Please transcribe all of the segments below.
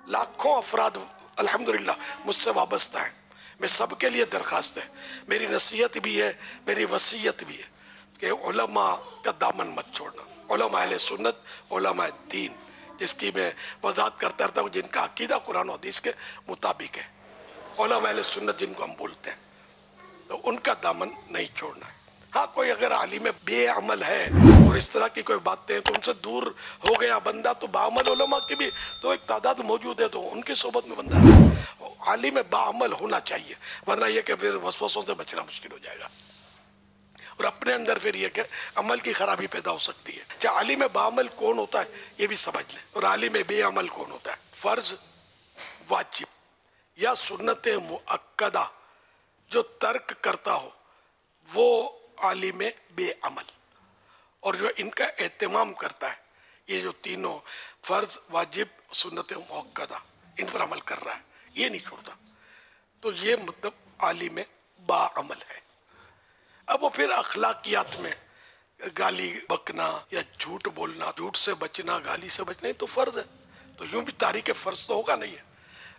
لاکھوں افراد الحمدللہ مجھ سے وابستہ ہیں. میں سب کے لیے درخواست ہے، میری نصیحت بھی ہے، میری وصیت بھی ہے کہ علماء کا دامن مت چھوڑنا. علماء اہل سنت، علماء دین، جس کی میں وضاحت کرتا رہتا ہوں، جن کا عقیدہ قرآن و حدیث کے مطابق ہے، علماء اہل سنت جن کو ہم بولتے ہیں، تو ان کا دامن نہیں چھوڑنا ہے. ہاں کوئی اگر عالم بے عمل ہے اور اس طرح کی کوئی باتیں ہیں تو ان سے دور ہو گیا بندہ، تو باعمل علماء کی بھی تو ایک تعداد موجود ہے، تو ان کی صحبت میں بندہ رہے. عالم باعمل ہونا چاہیے، ورنہ یہ کہ پھر وسوسوں سے بچنا مشکل ہو جائے گا، اور اپنے اندر پھر یہ کہ عمل کی خرابی پیدا ہو سکتی ہے. چاہے عالم باعمل کون ہوتا ہے یہ بھی سمجھ لیں، اور عالم بے عمل کون ہوتا ہے. فرض، واجب یا سنت مؤکدہ جو ترک کرتا ہو وہ عالم بے عمل، اور جو ان کا اہتمام کرتا ہے، یہ جو تینوں فرض، واجب، سنت مؤکدہ، ان پر عمل کر رہا ہے، یہ نہیں چھوڑتا، تو یہ مطلب عالم با عمل ہے. اب وہ پھر اخلاقیات میں گالی بکنا یا جھوٹ بولنا، جھوٹ سے بچنا، گالی سے بچنا، یہ تو فرض ہے، تو یوں بھی تاریخ فرض تو ہوگا نہیں ہے.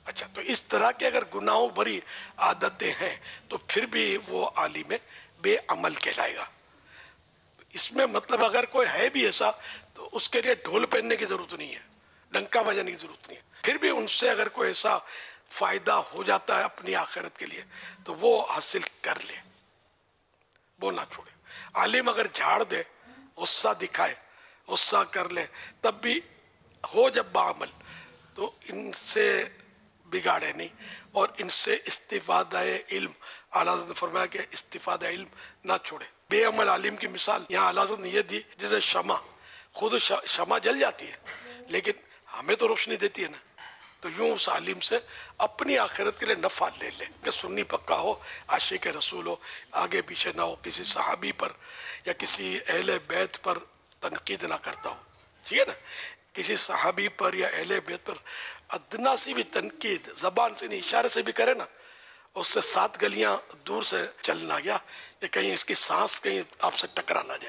اچھا، تو اس طرح کے اگر گناہوں بھری عادتیں ہیں تو پھر بھی وہ عالم بے عمل کہلائے گا. اس میں مطلب اگر کوئی ہے بھی ایسا تو اس کے لیے ڈھول پہننے کی ضرورت نہیں ہے، ڈنکا بجانے کی ضرورت نہیں ہے. پھر بھی ان سے اگر کوئی ایسا فائدہ ہو جاتا ہے اپنی آخرت کے لیے تو وہ حاصل کر لے، وہ نہ چھوڑے. عالم اگر جھاڑ دے، غصہ دکھائے، غصہ کر لے، تب بھی ہو جب بعمل، تو ان سے بگاڑے نہیں، اور ان سے استفادہ علم، اعلیٰ حضرت نے فرمایا کہ استفادہ علم نہ چھوڑے. بے عمل عالم کی مثال یہاں اعلیٰ حضرت نے یہ دی جسے شمع، خود شمع جل جاتی ہے لیکن ہمیں تو روشنی دیتی ہے نا، تو یوں اس عالم سے اپنی آخرت کے لیے نفع لے لے کہ سنی پکا ہو، عاشق رسول ہو، آگے پیچھے نہ ہو، کسی صحابی پر یا کسی اہل بیت پر تنقید نہ کرتا ہو، ٹھیک ہے نا. کسی صحابی پر یا اہل بیت پر ادنا سی بھی تنقید زبان سے نہیں اشارے سے بھی کرے نا، اس سے 7 گلیاں دور سے چلنا گیا کہ کہیں اس کی سانس کہیں آپ سے ٹکرا نہ جائے.